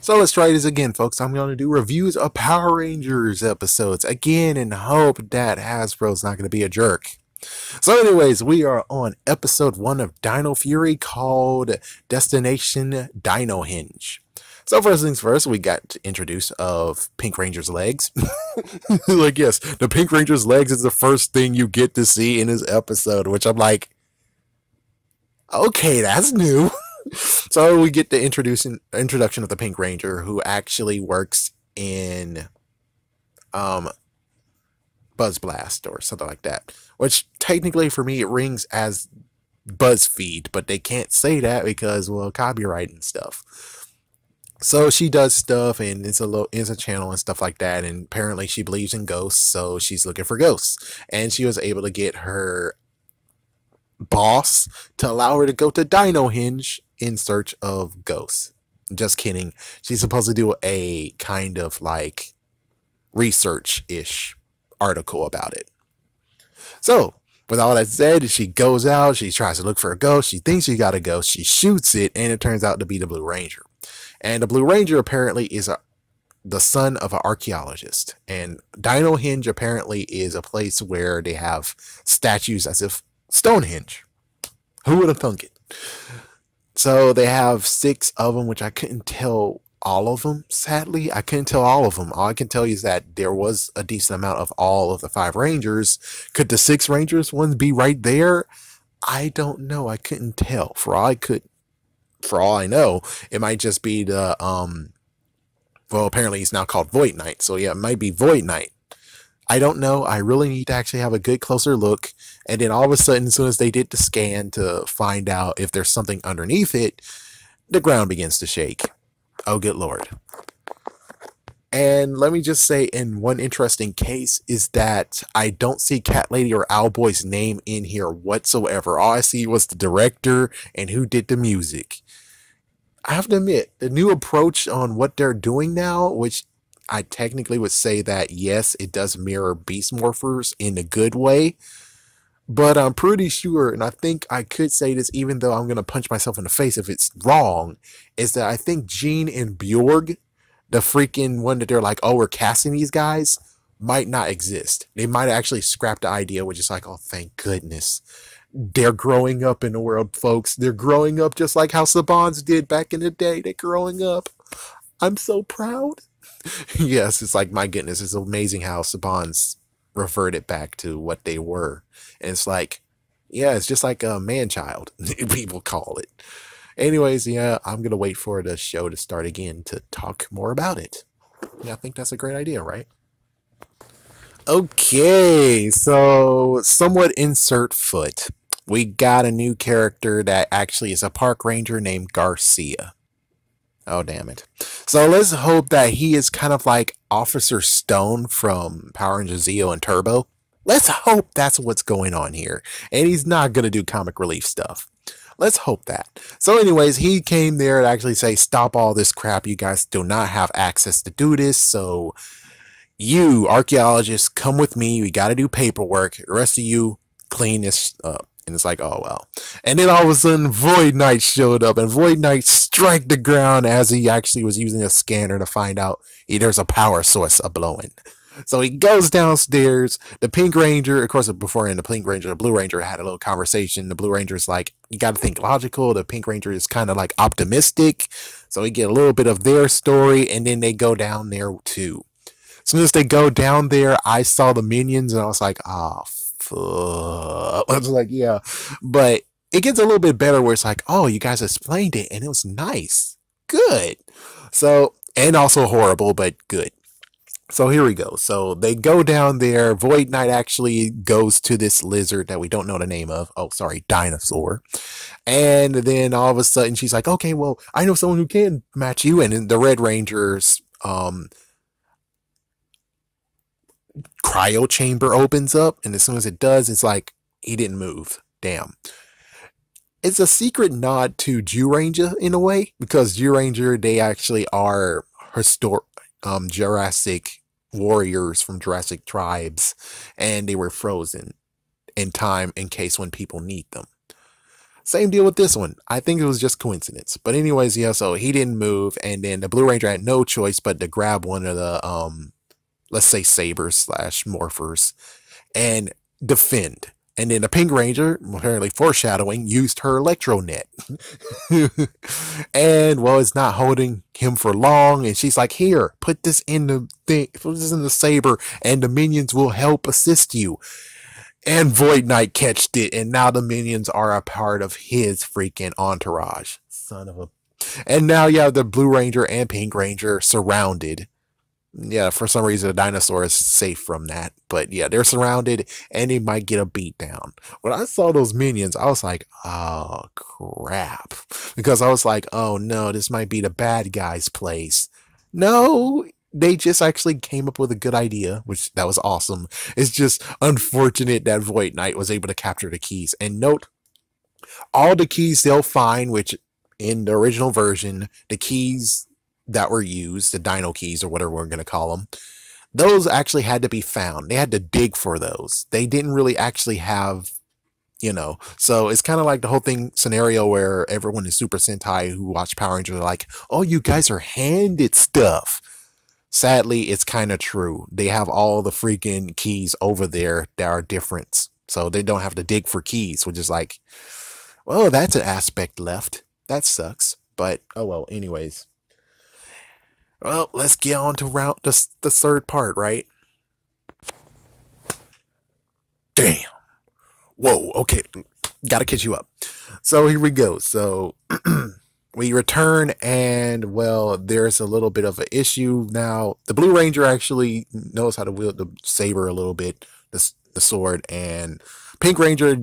So let's try this again, folks. I'm going to do reviews of Power Rangers episodes again and hope that Hasbro's not going to be a jerk. So anyways, we are on episode 1 of Dino Fury called Destination Dino Hinge. So first things first, we got introduced of Pink Ranger's legs. Like, yes, the Pink Ranger's legs is the first thing you get to see in this episode, which I'm like, okay, that's new. So we get the introduction of the Pink Ranger, who actually works in Buzz Blast or something like that. Which technically for me it rings as BuzzFeed, but they can't say that because, well, copyright and stuff. So she does stuff, and it's a channel and stuff like that. And apparently she believes in ghosts, so she's looking for ghosts. And she was able to get her boss to allow her to go to Dino Hinge in search of ghosts. Just kidding. She's supposed to do a kind of like research-ish article about it. So, with all that said, she goes out, she tries to look for a ghost, she thinks she got a ghost, she shoots it, and it turns out to be the Blue Ranger. And the Blue Ranger apparently is the son of an archaeologist. And Dino Hinge apparently is a place where they have statues as if Stonehenge. Who would have thunk it? So they have 6 of them, which I couldn't tell all of them, sadly. I couldn't tell all of them. All I can tell you is that there was a decent amount of all of the 5 Rangers. Could the 6 Rangers ones be right there? I don't know. I couldn't tell. For all I know, it might just be the, well, apparently he's now called Void Knight. So yeah, it might be Void Knight. I don't know. I really need to actually have a good closer look. And then all of a sudden, as soon as they did the scan to find out if there's something underneath it, the ground begins to shake. Oh, good Lord. And let me just say, in one interesting case is that I don't see Cat Lady or Owlboy's name in here whatsoever. All I see was the director and who did the music. I have to admit, the new approach on what they're doing now, which I technically would say that, yes, it does mirror Beast Morphers in a good way. But I'm pretty sure, and I think I could say this even though I'm going to punch myself in the face if it's wrong, is that I think Gene and Bjorg, the freaking one that they're like, oh, we're casting these guys, might not exist. They might actually scrap the idea, which is like, oh, thank goodness. They're growing up in the world, folks. They're growing up just like how Sabans did back in the day. They're growing up. I'm so proud. Yes, it's like, my goodness, it's amazing how Sabans reverted back to what they were. And it's like, yeah, it's just like a man-child, people call it. Anyways, yeah, I'm going to wait for the show to start again to talk more about it. Yeah, I think that's a great idea, right? Okay, so somewhat insert foot. We got a new character that actually is a park ranger named Garcia. Oh, damn it. So let's hope that he is kind of like Officer Stone from Power Rangers Zeo and Turbo. Let's hope that's what's going on here. And he's not going to do comic relief stuff. Let's hope that. So anyways, he came there to actually say, stop all this crap. You guys do not have access to do this. So you, archaeologists, come with me. We got to do paperwork. The rest of you, clean this up. And it's like, oh, well. And then all of a sudden, Void Knight showed up. And Void Knight struck the ground as he actually was using a scanner to find out there's a power source a-blowing. So he goes downstairs. The Pink Ranger, of course, beforehand, the Pink Ranger, the Blue Ranger had a little conversation. The Blue Ranger's like, you got to think logical. The Pink Ranger is kind of like optimistic. So we get a little bit of their story. And then they go down there, too. As soon as they go down there, I saw the minions. And I was like, oh, I was like, yeah, but it gets a little bit better where it's like, oh, you guys explained it and it was nice. Good. So, and also horrible, but good. So here we go. So they go down there. Void Knight actually goes to this lizard that we don't know the name of. Oh, sorry, dinosaur. And then all of a sudden she's like, okay, well, I know someone who can match you. And then the Red Ranger's, cryo chamber opens up, and as soon as it does, it's like he didn't move. Damn. It's a secret nod to Jew-Ranger in a way, because Jew-Ranger, they actually are Jurassic warriors from Jurassic tribes, and they were frozen in time in case when people need them. Same deal with this one. I think it was just coincidence. But anyways, yeah, so he didn't move, and then the Blue Ranger had no choice but to grab one of the let's say sabers slash morphers and defend. And then the Pink Ranger, apparently foreshadowing, used her electro net. And well, it's not holding him for long, and she's like, "Here, put this in the thing, put this in the saber, and the minions will help assist you." And Void Knight catched it, and now the minions are a part of his freaking entourage. Son of a. And now, yeah, the Blue Ranger and Pink Ranger surrounded. Yeah, for some reason, the dinosaur is safe from that. But yeah, they're surrounded, and they might get a beat down. When I saw those minions, I was like, oh, crap. Because I was like, oh no, this might be the bad guy's place. No, they just actually came up with a good idea, which that was awesome. It's just unfortunate that Void Knight was able to capture the keys. And note, all the keys they'll find, which in the original version, the keys that were used, the Dino keys or whatever we're going to call them, those actually had to be found. They had to dig for those. They didn't really actually have, so it's kind of like the whole thing scenario where everyone in Super Sentai who watch Power Rangers are like, oh, you guys are handed stuff. Sadly, it's kind of true. They have all the freaking keys over there that are different. So they don't have to dig for keys, which is like, well, that's an aspect left. That sucks. But, oh well, anyways. Well, let's get on to the third part, right? Damn. Whoa, okay. Gotta catch you up. So here we go. So we return, and well, there's a little bit of an issue now. The Blue Ranger actually knows how to wield the saber a little bit, the sword, and Pink Ranger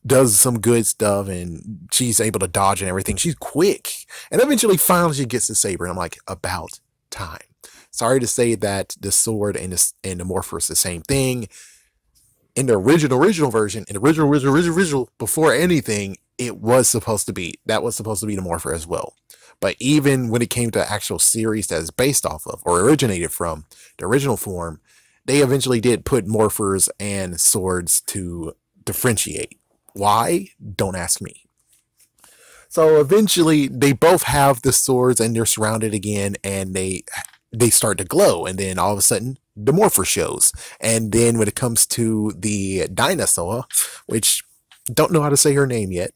does some good stuff, and she's able to dodge and everything. She's quick, and eventually, finally, she gets the saber, and I'm like, about time. Sorry to say that the sword and the morpher is the same thing. In the original version, in the original, before anything, that was supposed to be the morpher as well. But even when it came to the actual series that is based off of, or originated from, the original form, they eventually did put morphers and swords to differentiate. Why? Don't ask me. So eventually, they both have the swords, and they're surrounded again, and they start to glow, and then all of a sudden, the morpher shows. And then when it comes to the dinosaur, which don't know how to say her name yet,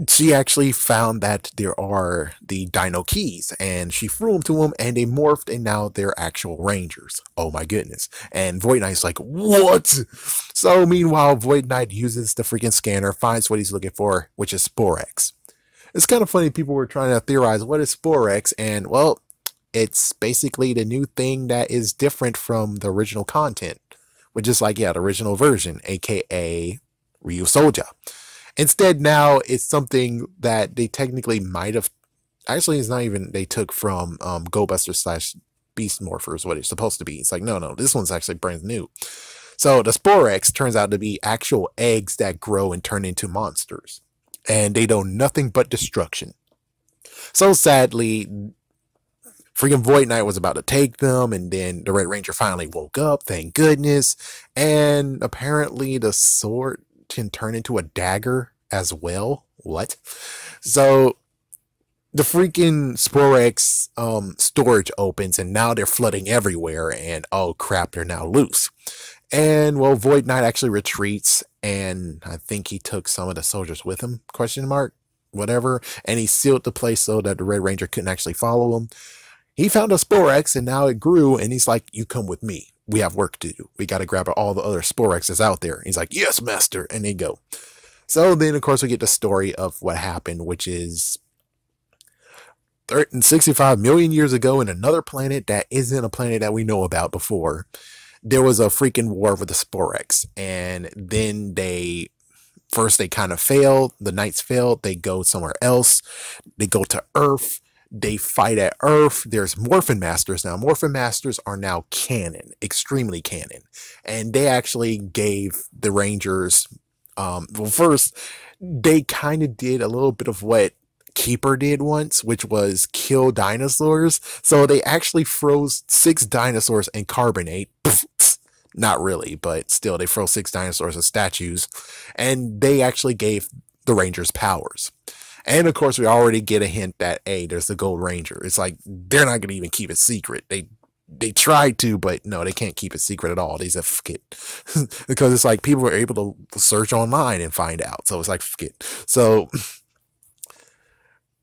she actually found that there are the Dino keys, and she threw them to them, and they morphed, and now they're actual Rangers. Oh my goodness. And Void Knight's like, what? So meanwhile, Void Knight uses the freaking scanner, finds what he's looking for, which is Sporex. It's kind of funny, people were trying to theorize what is Sporex, and well, it's basically the new thing that is different from the original content, which is like, yeah, the original version, aka Ryu Soja. Instead, now it's something that they technically might have. Actually, it's not even they took from Go Buster / Beast Morphers, what it's supposed to be. It's like, no, this one's actually brand new. So the Sporex turns out to be actual eggs that grow and turn into monsters. And they know nothing but destruction. So sadly, freaking Void Knight was about to take them, and then the Red Ranger finally woke up, thank goodness. And apparently the sword can turn into a dagger as well. What? So the freaking Sporex storage opens, and now they're flooding everywhere, and oh crap, they're now loose. And well, Void Knight actually retreats, and I think he took some of the soldiers with him, question mark, whatever, and he sealed the place so that the Red Ranger couldn't actually follow him. He found a Sporex, and now it grew, and he's like, you come with me. We have work to do. We got to grab all the other Sporexes out there. He's like, yes, master. And they go. So then, of course, we get the story of what happened, which is 65 million years ago in another planet that isn't a planet that we know about before. There was a freaking war with the Sporex. And then they kind of failed. The Knights failed. They go somewhere else. They go to Earth. They fight at Earth. There's Morphin Masters now. Morphin Masters are now canon, extremely canon. And they actually gave the Rangers, well, first, they kind of did a little bit of what Keeper did once, which was kill dinosaurs. So they actually froze 6 dinosaurs in carbonate. Not really, but still, they froze 6 dinosaurs as statues. And they actually gave the Ranger's powers. And of course, we already get a hint that, hey, there's the Gold Ranger. It's like they're not going to even keep it secret. They tried to, but no, they can't keep it secret at all. They said, fuck it. Because it's like people were able to search online and find out. So it's like, fuck it. So,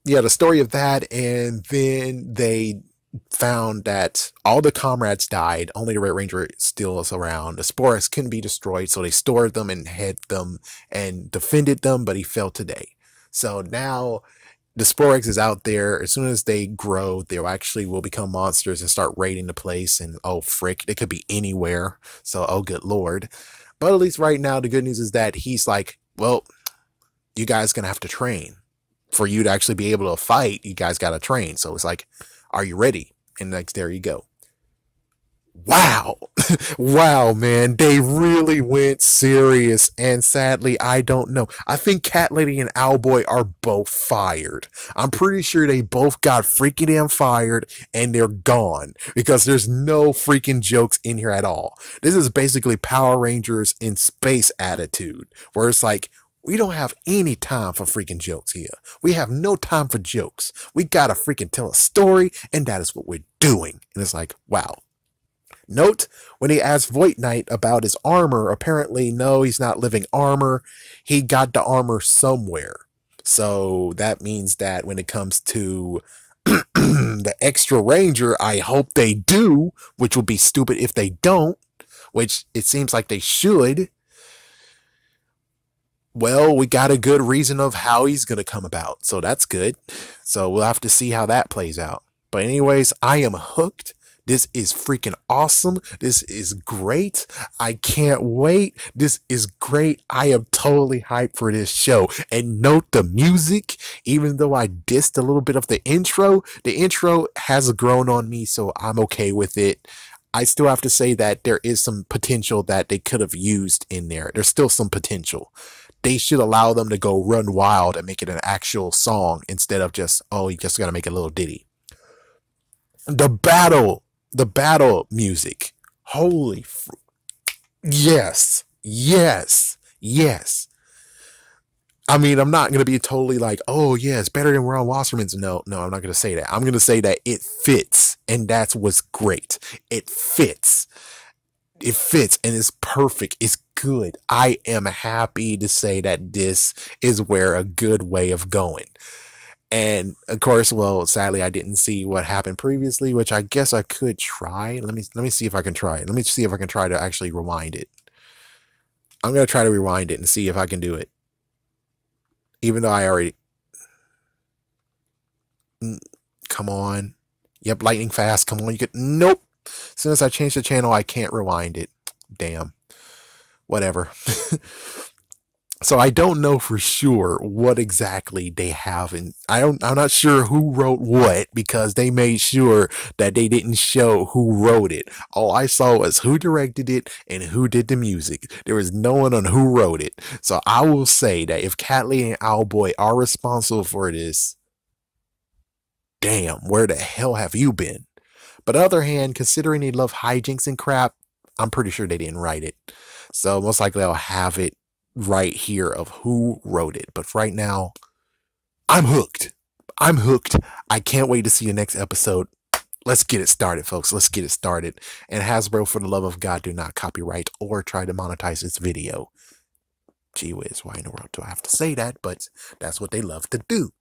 yeah, the story of that. And then they found that all the comrades died. Only the Red Ranger still is around. The Sporix couldn't be destroyed. So they stored them and hid them and defended them, but he fell today. So now the Sporix is out there. As soon as they grow, they actually will become monsters and start raiding the place. And oh, frick, they could be anywhere. So, oh, good Lord. But at least right now, the good news is that he's like, well, you guys going to have to train. For you to actually be able to fight, you guys got to train. So it's like, are you ready? And like, there you go. Wow. Wow, man. They really went serious. And sadly, I don't know. I think Cat Lady and Owlboy are both fired. I'm pretty sure they both got freaking damn fired and they're gone because there's no freaking jokes in here at all. This is basically Power Rangers in space attitude, where it's like, we don't have any time for freaking jokes here. We have no time for jokes. We gotta freaking tell a story, and that is what we're doing. And it's like, wow. Note, when he asked Void Knight about his armor, apparently, no, he's not living armor. He got the armor somewhere. So that means that when it comes to the extra Ranger, I hope they do, which would be stupid if they don't, which it seems like they should. Well, we got a good reason of how he's going to come about. So that's good. So we'll have to see how that plays out. But anyways, I am hooked. This is freaking awesome. This is great. I can't wait. This is great. I am totally hyped for this show. And note the music, even though I dissed a little bit of the intro has grown on me, so I'm okay with it. I still have to say that there is some potential that they could have used in there. There's still some potential. They should allow them to go run wild and make it an actual song instead of just, oh, you just got to make a little ditty. The battle music. Holy yes. I mean, I'm not going to be totally like, oh, yeah, it's better than Ron Wasserman's. No, I'm not going to say that. I'm going to say that it fits, and that's what's great. It fits. It fits, and it's perfect. It's good. I am happy to say that this is where a good way of going. And of course, well, sadly, I didn't see what happened previously, which I guess I could try. Let me see if I can try it. Let me see if I can try to actually rewind it. I'm going to try to rewind it and see if I can do it. Even though I already... Come on. Yep, lightning fast. Come on, you could... Nope. As soon as I change the channel, I can't rewind it. Damn. Whatever. So I don't know for sure what exactly they have, and I'm not sure who wrote what, because they made sure that they didn't show who wrote it. All I saw was who directed it and who did the music. There was no one on who wrote it. So I will say that if Cat Lady and Owlboy are responsible for this, damn, where the hell have you been? But on the other hand, considering they love hijinks and crap, I'm pretty sure they didn't write it. So most likely I'll have it right here of who wrote it. But right now, I'm hooked. I can't wait to see the next episode. Let's get it started, folks. Let's get it started. And Hasbro, for the love of God, do not copyright or try to monetize this video. Gee whiz, why in the world do I have to say that? But that's what they love to do.